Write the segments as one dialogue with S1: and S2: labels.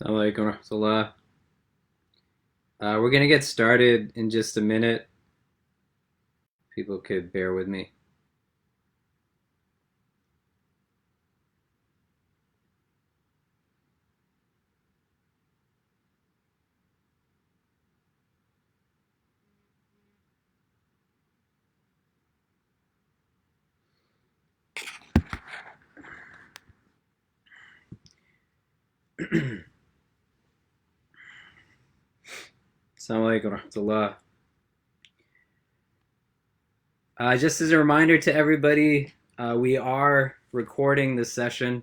S1: Assalamu alaikum warahmatullah. We're going to get started in just a minute. People could bear with me. Assalamu alaikum warahmatullah. Just as a reminder to everybody, we are recording this session,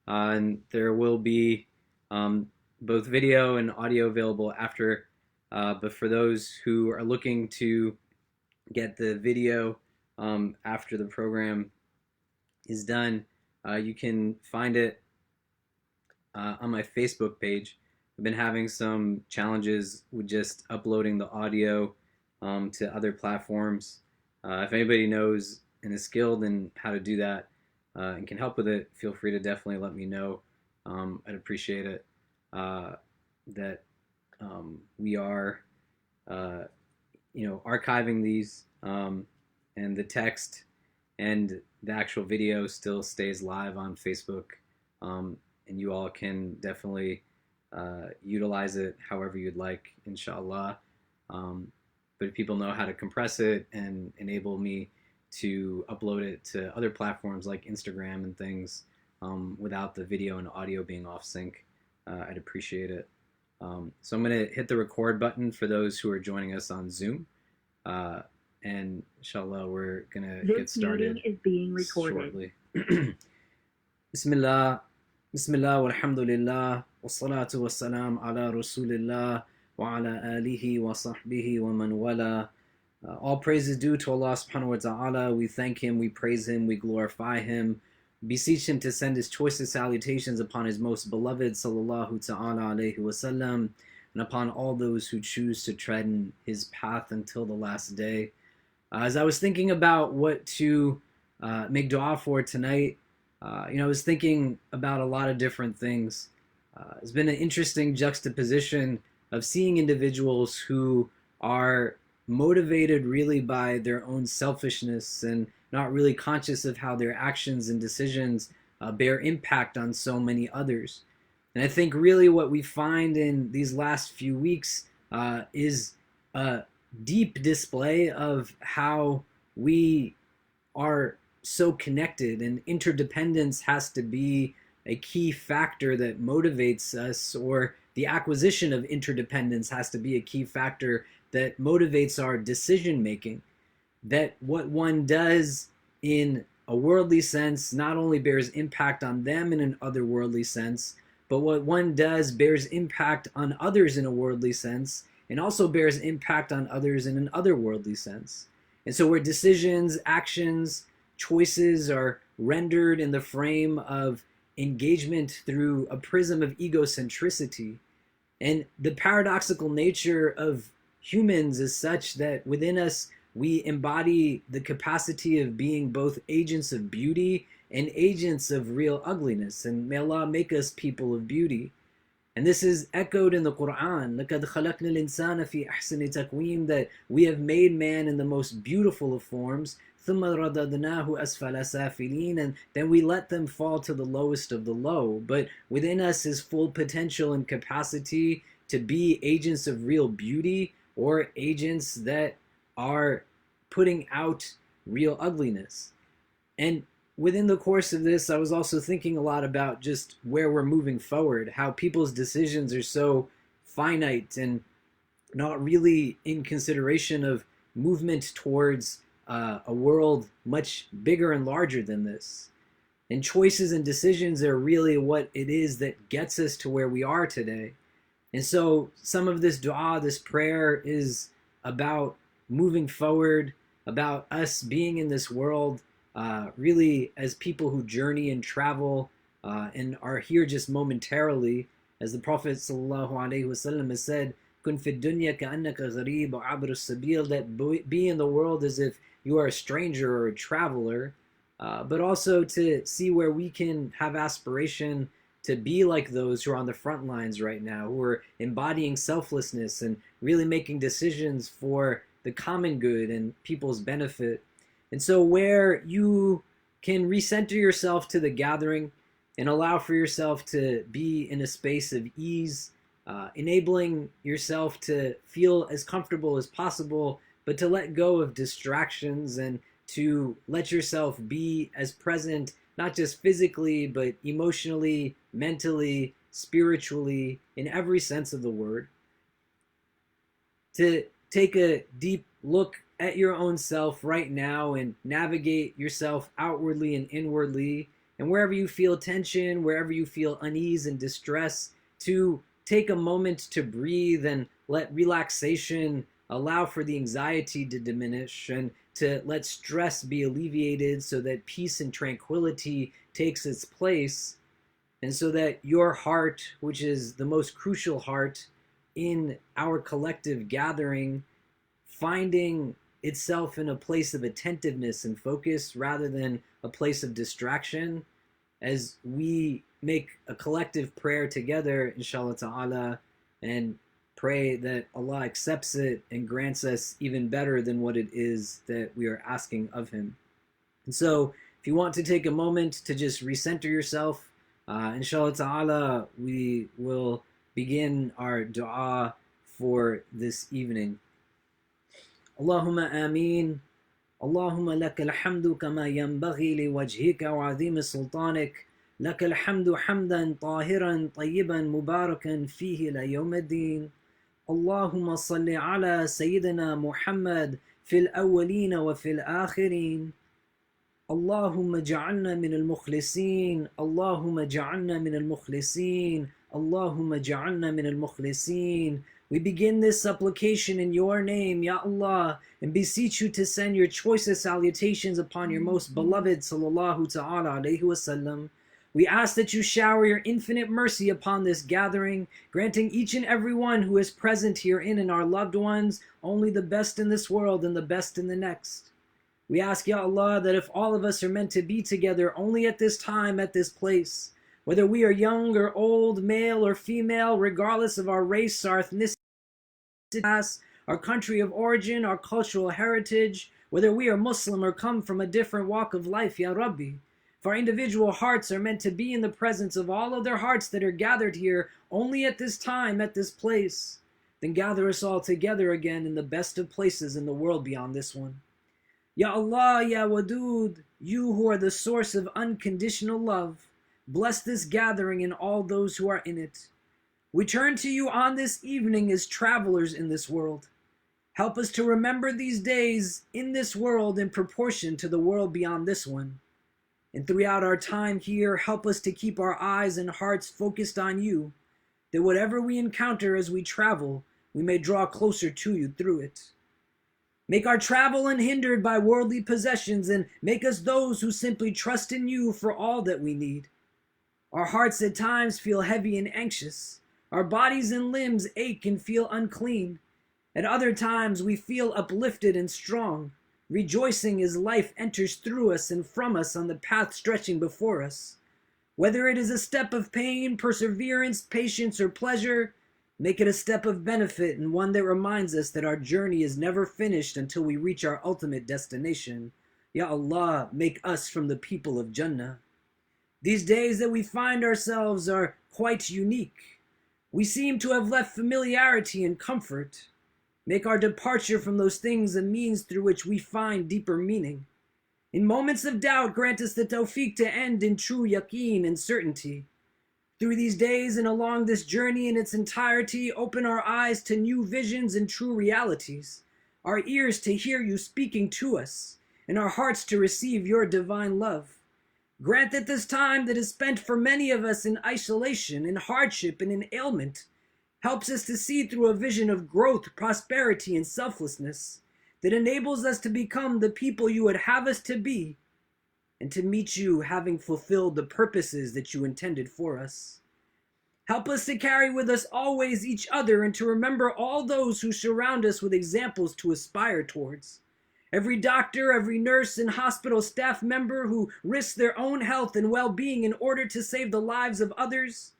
S1: and there will be both video and audio available after. But for those who are looking to get the video after the program is done, you can find it on my Facebook page. I've been having some challenges with just uploading the audio to other platforms. If anybody knows and is skilled in how to do that and can help with it, feel free to definitely let me know. I'd appreciate it. That we are, archiving these, and the text and the actual video still stays live on Facebook, and you all can definitely utilize it however you'd like, inshallah. But if people know how to compress it and enable me to upload it to other platforms like Instagram and things without the video and audio being off sync, I'd appreciate it. So I'm going to hit the record button for those who are joining us on Zoom. And inshallah, we're going to get started. This meeting is being recorded. Shortly. Bismillah. Bismillah walhamdulillah wassalatu wassalam ala rasulillah wa ala alihi wa sahbihi wa man wala. All praise is due to Allah subhanahu wa ta'ala. We thank Him, we praise Him, we glorify Him. Beseech Him to send His choicest salutations upon His most beloved sallallahu ta'ala alayhi wasallam, and upon all those who choose to tread in His path until the last day. As I was thinking about what to make dua for tonight, I was thinking about a lot of different things. It's been an interesting juxtaposition of seeing individuals who are motivated really by their own selfishness and not really conscious of how their actions and decisions bear impact on so many others. And I think really what we find in these last few weeks is a deep display of how we are so connected, and interdependence has to be a key factor that motivates us, or the acquisition of interdependence has to be a key factor that motivates our decision making. That what one does in a worldly sense not only bears impact on them in an otherworldly sense, but what one does bears impact on others in a worldly sense, and also bears impact on others in an otherworldly sense. And so where decisions, actions, choices are rendered in the frame of engagement through a prism of egocentricity, and the paradoxical nature of humans is such that within us we embody the capacity of being both agents of beauty and agents of real ugliness, and may Allah make us people of beauty. And this is echoed in the Quran, لَقَدْ خَلَقْنَا الْإِنسَانَ فِي أَحْسَنِ تَقْوِيمٍ, that we have made man in the most beautiful of forms, ثُمَّ رَدَدْنَاهُ أَسْفَلَ سَافِلِينَ, and then we let them fall to the lowest of the low. But within us is full potential and capacity to be agents of real beauty, or agents that are putting out real ugliness. And within the course of this, I was also thinking a lot about just where we're moving forward, how people's decisions are so finite and not really in consideration of movement towards a world much bigger and larger than this. And choices and decisions are really what it is that gets us to where we are today. And so some of this dua, this prayer, is about moving forward, about us being in this world really as people who journey and travel and are here just momentarily. As the Prophet ﷺ has said, "Kun fi dunya ka'annaka gharib wa abr as-sabil," that be in the world as if you are a stranger or a traveler, but also to see where we can have aspiration to be like those who are on the front lines right now, who are embodying selflessness and really making decisions for the common good and people's benefit. And so, where you can recenter yourself to the gathering and allow for yourself to be in a space of ease, enabling yourself to feel as comfortable as possible, but to let go of distractions and to let yourself be as present, not just physically, but emotionally, mentally, spiritually, in every sense of the word. To take a deep look at your own self right now and navigate yourself outwardly and inwardly, and wherever you feel tension, wherever you feel unease and distress, to take a moment to breathe and let relaxation allow for the anxiety to diminish, and to let stress be alleviated so that peace and tranquility takes its place, and so that your heart, which is the most crucial heart in our collective gathering, finding itself in a place of attentiveness and focus rather than a place of distraction, as we make a collective prayer together, inshallah ta'ala, and pray that Allah accepts it and grants us even better than what it is that we are asking of Him. And so, if you want to take a moment to just recenter yourself, inshallah ta'ala, we will begin our dua for this evening. Allahumma ameen. Allahumma laka alhamdu kama yanbaghi li wajhika wa azim sultanik. لك الحمد حمدا طاهرا طيبا مباركا فيه إلى يوم الدين. اللهم صل على سيدنا محمد في الأولين وفي الآخرين. اللهم اجعلنا من المخلصين. اللهم اجعلنا من المخلصين. اللهم اجعلنا من المخلصين. We begin this supplication in your name, Ya Allah, and beseech you to send your choicest salutations upon your most beloved sallallahu ta'ala alayhi wa sallam. We ask that you shower your infinite mercy upon this gathering, granting each and every one who is present herein and our loved ones only the best in this world and the best in the next. We ask, Ya Allah, that if all of us are meant to be together only at this time, at this place, whether we are young or old, male or female, regardless of our race, our ethnicity, our country of origin, our cultural heritage, whether we are Muslim or come from a different walk of life, Ya Rabbi, if our individual hearts are meant to be in the presence of all other hearts that are gathered here only at this time, at this place, then gather us all together again in the best of places in the world beyond this one. Ya Allah, Ya Wadud, you who are the source of unconditional love, bless this gathering and all those who are in it. We turn to you on this evening as travelers in this world. Help us to remember these days in this world in proportion to the world beyond this one. And throughout our time here, help us to keep our eyes and hearts focused on you, that whatever we encounter as we travel, we may draw closer to you through it. Make our travel unhindered by worldly possessions, and make us those who simply trust in you for all that we need. Our hearts at times feel heavy and anxious. Our bodies and limbs ache and feel unclean. At other times we feel uplifted and strong, rejoicing as life enters through us and from us on the path stretching before us. Whether it is a step of pain, perseverance, patience, or pleasure, make it a step of benefit and one that reminds us that our journey is never finished until we reach our ultimate destination. Ya Allah, make us from the people of Jannah. These days that we find ourselves are quite unique. We seem to have left familiarity and comfort. Make our departure from those things a means through which we find deeper meaning. In moments of doubt, grant us the tawfiq to end in true yaqeen and certainty. Through these days and along this journey in its entirety, open our eyes to new visions and true realities, our ears to hear you speaking to us, and our hearts to receive your divine love. Grant that this time that is spent for many of us in isolation, in hardship, and in ailment, helps us to see through a vision of growth, prosperity, and selflessness that enables us to become the people you would have us to be, and to meet you having fulfilled the purposes that you intended for us. Help us to carry with us always each other, and to remember all those who surround us with examples to aspire towards.
S2: Every doctor, every nurse, and hospital staff member who risks their own health and well-being in order to save the lives of others.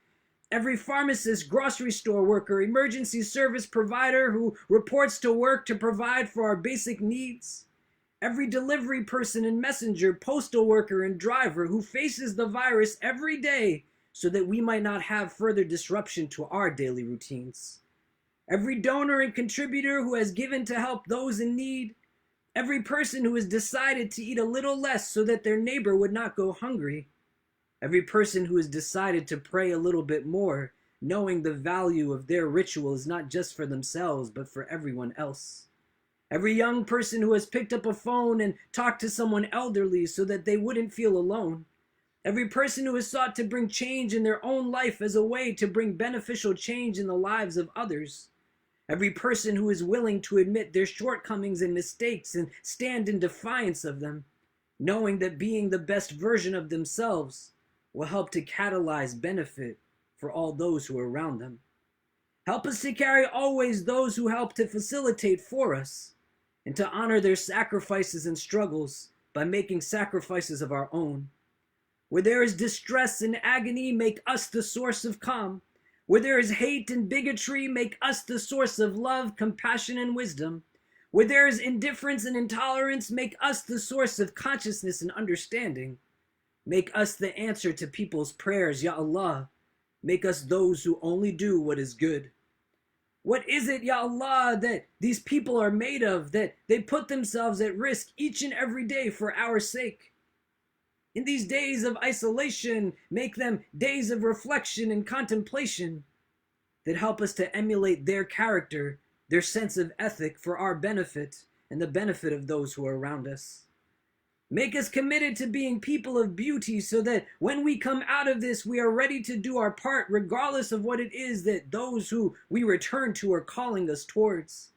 S2: Every pharmacist, grocery store worker, emergency service provider who reports to work to provide for our basic needs. Every delivery person and messenger, postal worker and driver who faces the virus every day so that we might not have further disruption to our daily routines. Every donor and contributor who has given to help those in need. Every person who has decided to eat a little less so that their neighbor would not go hungry. Every person who has decided to pray a little bit more, knowing the value of their ritual is not just for themselves, but for everyone else. Every young person who has picked up a phone and talked to someone elderly so that they wouldn't feel alone. Every person who has sought to bring change in their own life as a way to bring beneficial change in the lives of others. Every person who is willing to admit their shortcomings and mistakes and stand in defiance of them, knowing that being the best version of themselves will help to catalyze benefit for all those who are around them. Help us to carry always those who help to facilitate for us, and to honor their sacrifices and struggles by making sacrifices of our own. Where there is distress and agony, make us the source of calm. Where there is hate and bigotry, make us the source of love, compassion, and wisdom. Where there is indifference and intolerance, make us the source of consciousness and understanding. Make us the answer to people's prayers, Ya Allah. Make us those who only do what is good. What is it, Ya Allah, that these people are made of, that they put themselves at risk each and every day for our sake? In these days of isolation, make them days of reflection and contemplation that help us to emulate their character, their sense of ethic for our benefit and the benefit of those who are around us. Make us committed to being people of beauty so that when we come out of this, we are ready to do our part regardless of what it is that those who we return to are calling us towards.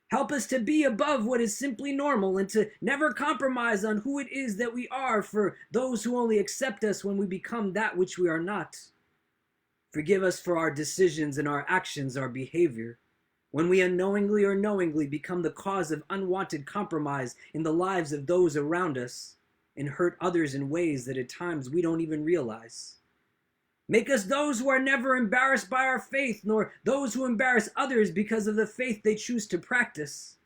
S2: Help us to be above what is simply normal and to never compromise on who it is that we are for those who only accept us when we become that which we are not. Forgive us for our decisions and our actions, our behavior, when we unknowingly or knowingly become the cause of unwanted compromise in the lives of those around us and hurt others in ways that at times we don't even realize. Make us those who are never embarrassed by our faith, nor those who embarrass others because of the faith they choose to practice.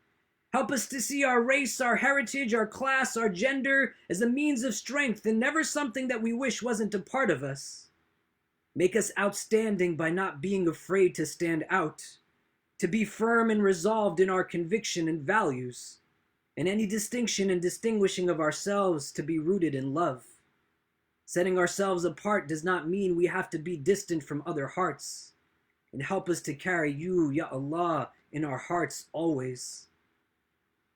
S2: Help us to see our race, our heritage, our class, our gender as a means of strength and never something that we wish wasn't a part of us. Make us outstanding by not being afraid to stand out, to be firm and resolved in our conviction and values, and any distinction and distinguishing of ourselves to be rooted in love. Setting ourselves apart does not mean we have to be distant from other hearts, and help us to carry you, Ya Allah, in our hearts always.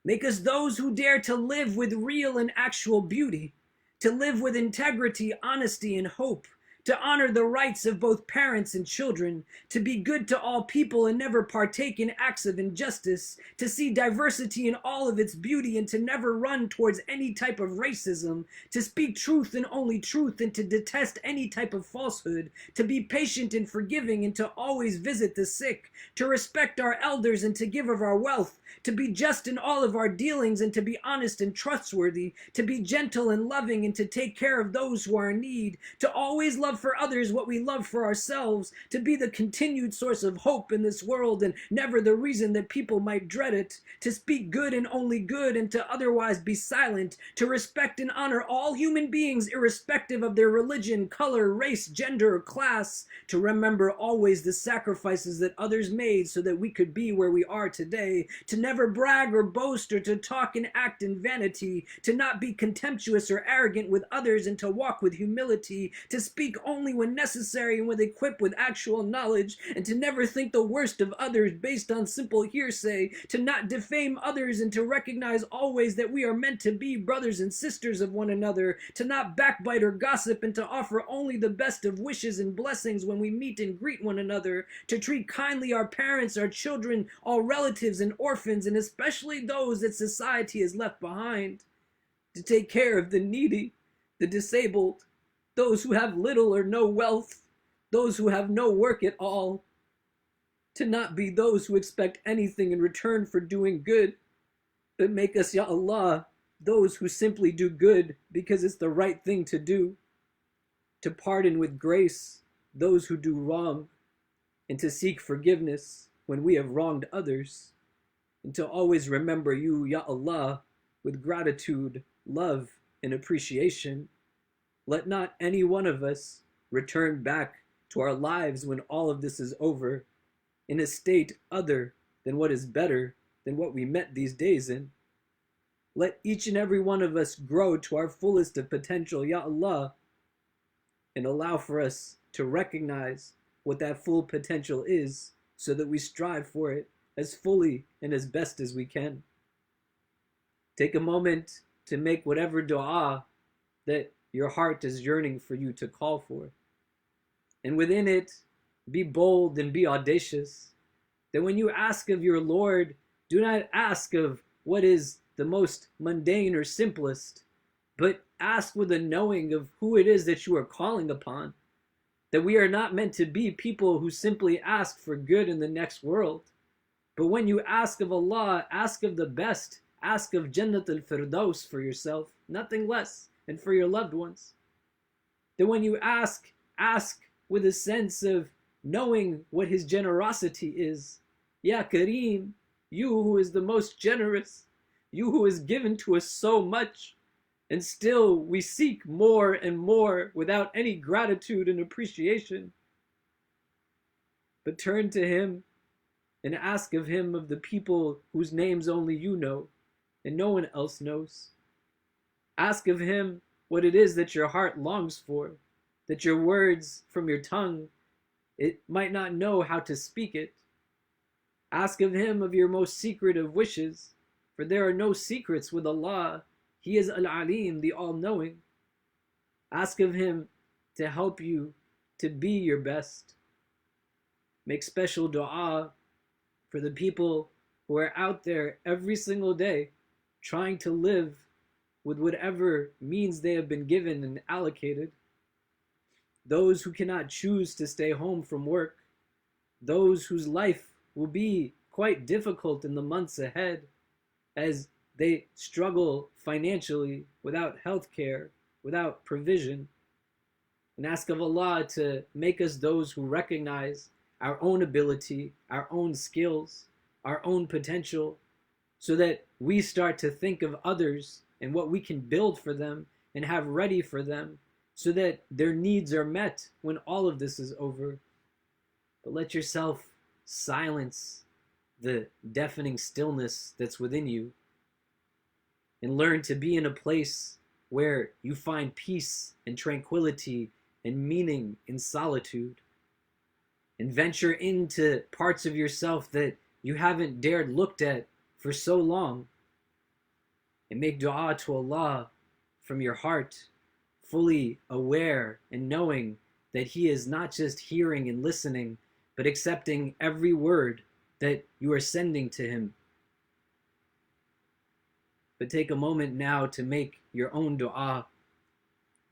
S2: Make us those who dare to live with real and actual beauty, to live with integrity, honesty, and hope, to honor the rights of both parents and children, to be good to all people and never partake in acts of injustice, to see diversity in all of its beauty and to never run towards any type of racism, to speak truth and only truth and to detest any type of falsehood, to be patient and forgiving and to always visit the sick, to respect our elders and to give of our wealth, to be just in all of our dealings and to be honest and trustworthy, to be gentle and loving and to take care of those who are in need, to always love for others what we love for ourselves, to be the continued source of hope in this world and never the reason that people might dread it, to speak good and only good and to otherwise be silent, to respect and honor all human beings irrespective of their religion, color, race, gender, or class, to remember always the sacrifices that others made so that we could be where we are today, to never brag or boast or to talk and act in vanity, to not be contemptuous or arrogant with others and to walk with humility, to speak only when necessary and when equipped with actual knowledge, and to never think the worst of others based on simple hearsay, to not defame others and to recognize always that we are meant to be brothers and sisters of one another, to not backbite or gossip and to offer only the best of wishes and blessings when we meet and greet one another, to treat kindly our parents, our children, all relatives and orphans, and especially those that society has left behind, to take care of the needy, the disabled, those who have little or no wealth, those who have no work at all, to not be those who expect anything in return for doing good, But make us, Ya Allah, those who simply do good because it's the right thing to do, to pardon with grace those who do wrong, and to seek forgiveness when we have wronged others, and to always remember you, Ya Allah, with gratitude, love, and appreciation. Let not any one of us return back to our lives when all of this is over in a state other than what is better than what we met these days in. Let each and every one of us grow to our fullest of potential, Ya Allah, and allow for us to recognize what that full potential is so that we strive for it as fully and as best as we can. Take a moment to make whatever dua that your heart is yearning for you to call for. And within it, be bold and be audacious. That when you ask of your Lord, do not ask of what is the most mundane or simplest, but ask with a knowing of who it is that you are calling upon. That we are not meant to be people who simply ask for good in the next world. But when you ask of Allah, ask of the best. Ask of Jannat al-Firdaus for yourself, nothing less, and for your loved ones. That when you ask with a sense of knowing what His generosity is. Ya Kareem, you who is the most generous, you who has given to us so much, and still we seek more and more without any gratitude and appreciation. But turn to Him and ask of Him of the people whose names only you know and no one else knows. Ask of Him what it is that your heart longs for, that your words from your tongue, it might not know how to speak it. Ask of Him of your most secret of wishes, for there are no secrets with Allah. He is Al-Alim, the All-Knowing. Ask of Him to help you to be your best. Make special dua for the people who are out there every single day trying to live with whatever means they have been given and allocated. Those who cannot choose to stay home from work. Those whose life will be quite difficult in the months ahead as they struggle financially without health care, without provision. And ask of Allah to make us those who recognize our own ability, our own skills, our own potential, so that we start to think of others and what we can build for them and have ready for them so that their needs are met when all of this is over. But let yourself silence the deafening stillness that's within you and learn to be in a place where you find peace and tranquility and meaning in solitude, and venture into parts of yourself that you haven't dared looked at for so long, and make dua to Allah from your heart, fully aware and knowing that He is not just hearing and listening, but accepting every word that you are sending to Him. But take a moment now to make your own dua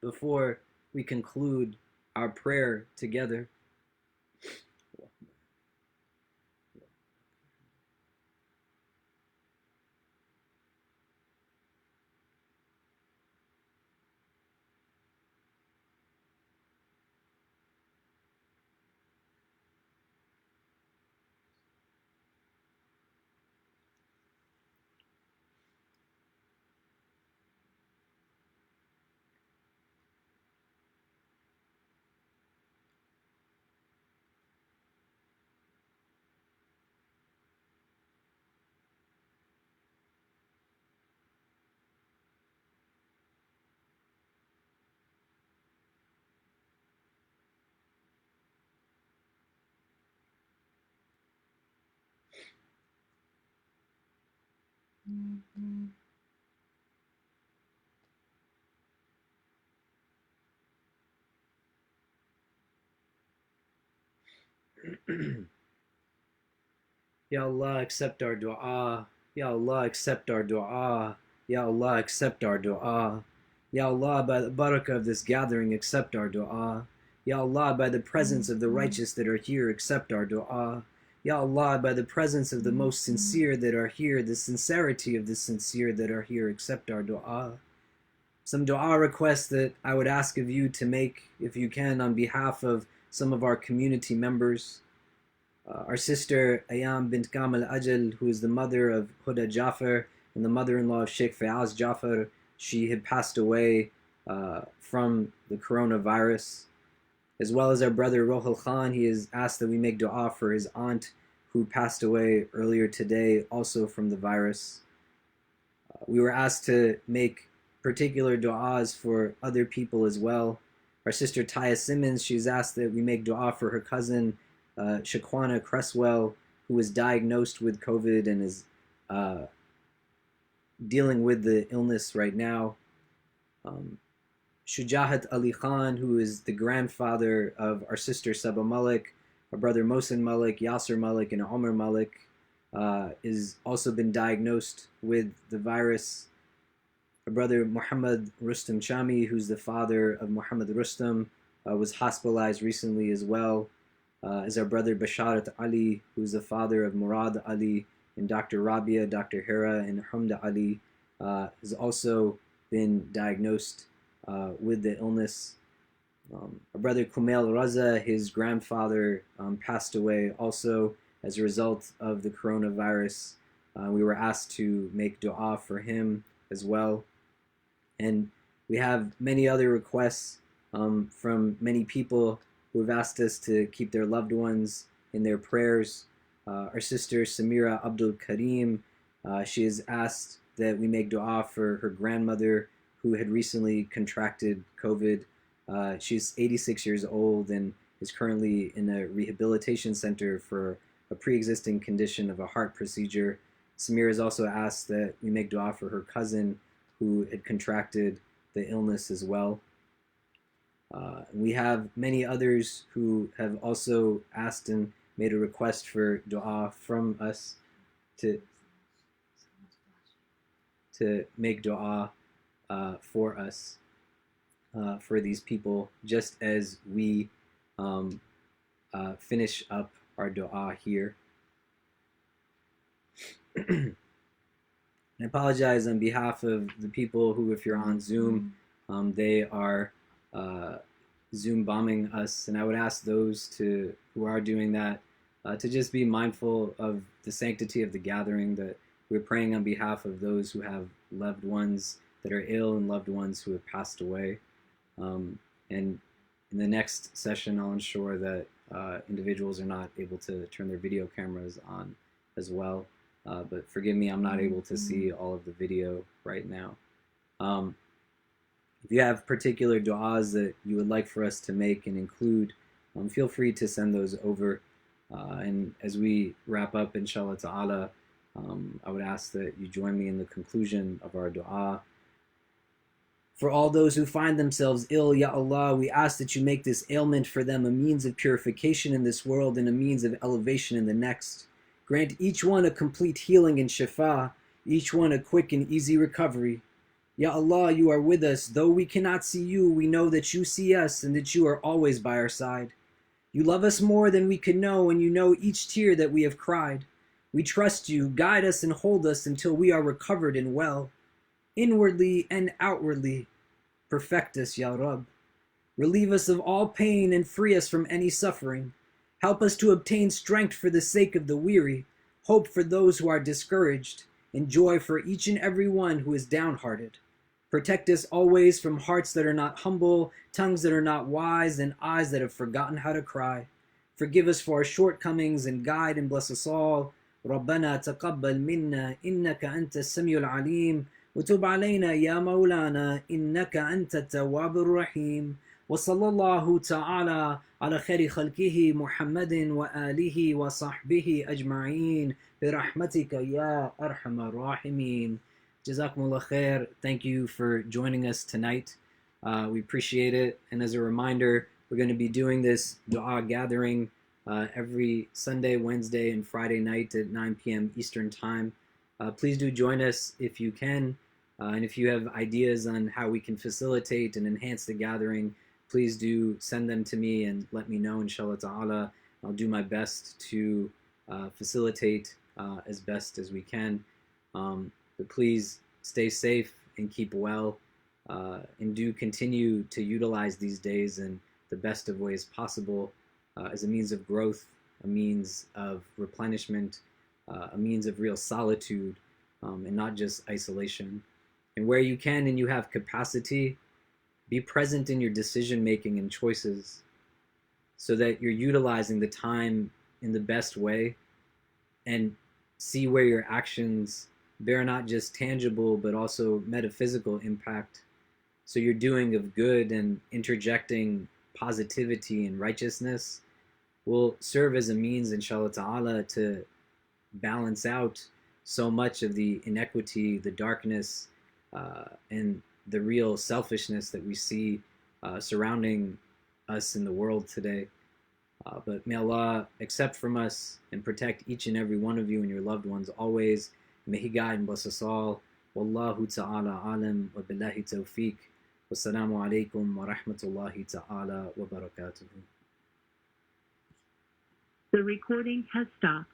S2: before we conclude our prayer together. Ya Allah, accept our dua. Ya Allah, accept our dua. Ya Allah, accept our dua. Ya Allah, by the barakah of this gathering, accept our dua. Ya Allah, by the presence of the righteous that are here, accept our dua. Ya Allah, by the presence of the most sincere that are here, the sincerity of the sincere that are here, accept our dua. Some dua requests that I would ask of you to make, if you can, on behalf of some of our community members. Our sister Ayam bint Kamal Ajal, who is the mother of Huda Jafar and the mother-in-law of Sheikh Fayaz Jafar, she had passed away from the coronavirus. As well as our brother Rohal Khan, he has asked that we make dua for his aunt who passed away earlier today, also from the virus. We were asked to make particular duas for other people as well. Our sister Taya Simmons, she's asked that we make dua for her cousin Shaquana Cresswell, who was diagnosed with COVID and is dealing with the illness right now. Shujahat Ali Khan, who is the grandfather of our sister Saba Malik, our brother Mohsen Malik, Yasser Malik, and Omar Malik, has also been diagnosed with the virus. Our brother Muhammad Rustam Chami, who's the father of Muhammad Rustam, was hospitalized recently as well. Is our brother Basharat Ali, who's the father of Murad Ali, and Dr. Rabia, Dr. Hira, and Hamda Ali, has also been diagnosed with the illness. Our brother Kumail Raza, his grandfather, passed away also as a result of the coronavirus. We were asked to make dua for him as well. And we have many other requests from many people who have asked us to keep their loved ones in their prayers. Our sister Samira Abdul Karim, she has asked that we make dua for her grandmother who had recently contracted COVID. She's 86 years old and is currently in a rehabilitation center for a pre-existing condition of a heart procedure. Samir has also asked that we make dua for her cousin who had contracted the illness as well. We have many others who have also asked and made a request for dua from us to make dua for us, for these people, just as we finish up our dua here. I apologize on behalf of the people who, if you're on Zoom, they are Zoom bombing us, and I would ask those who are doing that to just be mindful of the sanctity of the gathering, that we're praying on behalf of those who have loved ones that are ill and loved ones who have passed away. And in the next session, I'll ensure that individuals are not able to turn their video cameras on as well. But forgive me, I'm not able to see all of the video right now. If you have particular du'as that you would like for us to make and include, feel free to send those over. And as we wrap up, inshallah ta'ala, I would ask that you join me in the conclusion of our du'a. For all those who find themselves ill, Ya Allah, we ask that you make this ailment for them a means of purification in this world and a means of elevation in the next. Grant each one a complete healing and shifa, each one a quick and easy recovery. Ya Allah, you are with us. Though we cannot see you, we know that you see us and that you are always by our side. You love us more than we can know, and you know each tear that we have cried. We trust you. Guide us and hold us until we are recovered and well. Inwardly and outwardly, perfect us, Ya Rabb. Relieve us of all pain and free us from any suffering. Help us to obtain strength for the sake of the weary, hope for those who are discouraged, and joy for each and every one who is downhearted. Protect us always from hearts that are not humble, tongues that are not wise, and eyes that have forgotten how to cry. Forgive us for our shortcomings and guide and bless us all. ربنا تقبل منا إنك أنت السميع العليم وتب علينا يا مولانا إنك أنت التواب الرحيم وصلى الله تعالى على خير خلقه محمد وآله وصحبه أجمعين برحمتك يا أرحم الراحمين. Jazakumullah khair. Thank you for joining us tonight. We appreciate it. And as a reminder, we're going to be doing this dua gathering every Sunday, Wednesday, and Friday night at 9 p.m. Eastern Time. Please do join us if you can. And if you have ideas on how we can facilitate and enhance the gathering, please do send them to me and let me know, inshallah ta'ala. I'll do my best to
S1: facilitate as best as we can. But please stay safe and keep well, and do continue to utilize these days in the best of ways possible, as a means of growth, a means of replenishment, a means of real solitude, and not just isolation. And where you can and you have capacity, be present in your decision making and choices so that you're utilizing the time in the best way, and see where your actions bear not just tangible but also metaphysical impact. So you're doing of good and interjecting positivity and righteousness will serve as a means, inshallah ta'ala, to balance out so much of the inequity, the darkness, and the real selfishness that we see surrounding us in the world today. But may Allah accept from us and protect each and every one of you and your loved ones always. May He guide and bless us all. Wallahu ta'ala alam wa billahi tawfiq. Wassalamu alaikum wa rahmatullahi ta'ala wa barakatuhu.
S3: The recording has stopped.